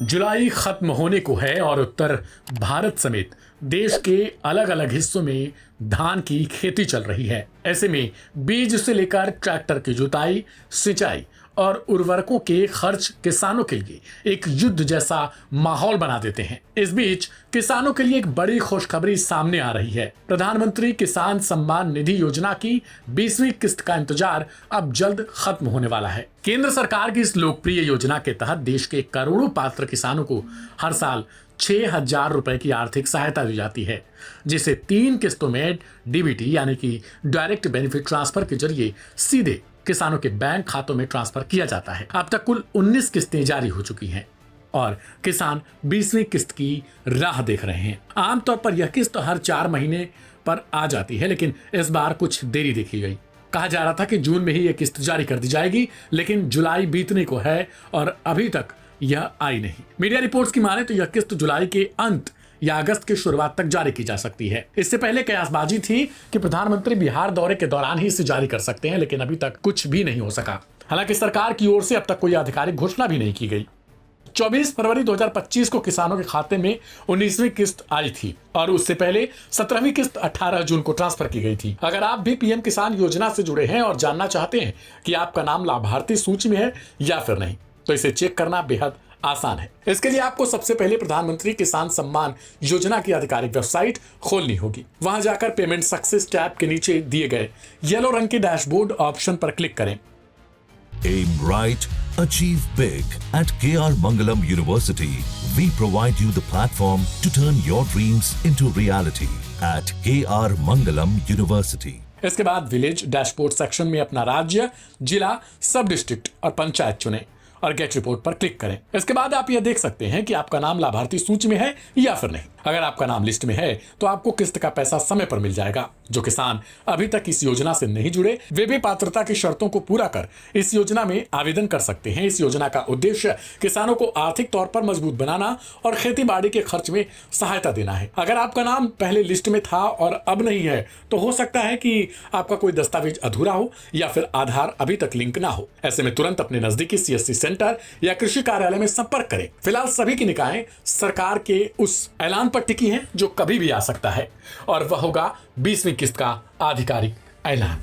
जुलाई खत्म होने को है और उत्तर भारत समेत देश के अलग अलग हिस्सों में धान की खेती चल रही है। ऐसे में बीज से लेकर ट्रैक्टर की जुताई, सिंचाई और उर्वरकों के खर्च किसानों के लिए एक युद्ध जैसा माहौल बना देते हैं। इस बीच किसानों के लिए एक बड़ी खुशखबरी सामने आ रही है। प्रधानमंत्री किसान सम्मान निधि योजना की 20वीं किस्त का इंतजार अब जल्द खत्म होने वाला है। केंद्र सरकार की इस लोकप्रिय योजना के तहत देश के करोड़ों पात्र किसानों को हर साल 6,000 रुपए की आर्थिक सहायता दी जाती है, जिसे 3 किस्तों में डीबीटी यानी कि डायरेक्ट बेनिफिट ट्रांसफर के जरिए सीधे किसानों के बैंक खातों में ट्रांसफर किया जाता है। अब तक कुल 19 किस्तें जारी हो चुकी हैं और किसान 20वीं किस्त की राह देख रहे हैं। आमतौर पर यह किस्त हर 4 महीने पर आ जाती है, लेकिन इस बार कुछ देरी देखी गई। कहा जा रहा था कि जून में ही यह किस्त जारी कर दी जाएगी, लेकिन जुलाई बीतने को है और अभी तक यह आई नहीं। मीडिया रिपोर्ट्स की माने तो यह किस्त जुलाई के अंत या अगस्त की शुरुआत तक जारी की जा सकती है। इससे पहले कयासबाजी थी कि प्रधानमंत्री बिहार दौरे के दौरान ही इसे जारी कर सकते हैं, लेकिन अभी तक कुछ भी नहीं हो सका। हालांकि सरकार की ओर से अब तक कोई आधिकारिक घोषणा भी नहीं की गई। 24 फरवरी 2025 को किसानों के खाते में 19वीं किस्त आई थी और उससे पहले 17वीं किस्त 18 जून को ट्रांसफर की गई थी। अगर आप भी पीएम किसान योजना से जुड़े हैं और जानना चाहते हैं कि आपका नाम लाभार्थी सूची में है या फिर नहीं, तो इसे चेक करना बेहद आसान है। इसके लिए आपको सबसे पहले प्रधानमंत्री किसान सम्मान योजना की आधिकारिक वेबसाइट खोलनी होगी। वहां जाकर पेमेंट सक्सेस टैब के नीचे दिए गए येलो रंग के डैशबोर्ड ऑप्शन पर क्लिक करें। Aim right, achieve big. At KR Mangalam University, we provide you the platform to turn your dreams into reality. At KR Mangalam University. इसके बाद विलेज डैशबोर्ड सेक्शन में अपना राज्य, जिला, सब डिस्ट्रिक्ट और पंचायत चुनें और गेट रिपोर्ट पर क्लिक करें। इसके बाद आप यह देख सकते हैं कि आपका नाम लाभार्थी सूची में है या फिर नहीं। अगर आपका नाम लिस्ट में है तो आपको किस्त का पैसा समय पर मिल जाएगा। जो किसान अभी तक इस योजना से नहीं जुड़े, वे भी पात्रता की शर्तों को पूरा कर इस योजना में आवेदन कर सकते हैं। इस योजना का उद्देश्य किसानों को आर्थिक तौर पर मजबूत बनाना और खेती बाड़ी के खर्च में सहायता देना है। अगर आपका नाम पहले लिस्ट में था और अब नहीं है, तो हो सकता है कि आपका कोई दस्तावेज अधूरा हो या फिर आधार अभी तक लिंक ना हो। ऐसे में तुरंत अपने नजदीकी CSC सेंटर या कृषि कार्यालय में संपर्क करें। फिलहाल सभी की निगाहें सरकार के उस ऐलान पर टिकी हैं जो कभी भी आ सकता है, और वह होगा 20वीं किस्त का आधिकारिक ऐलान।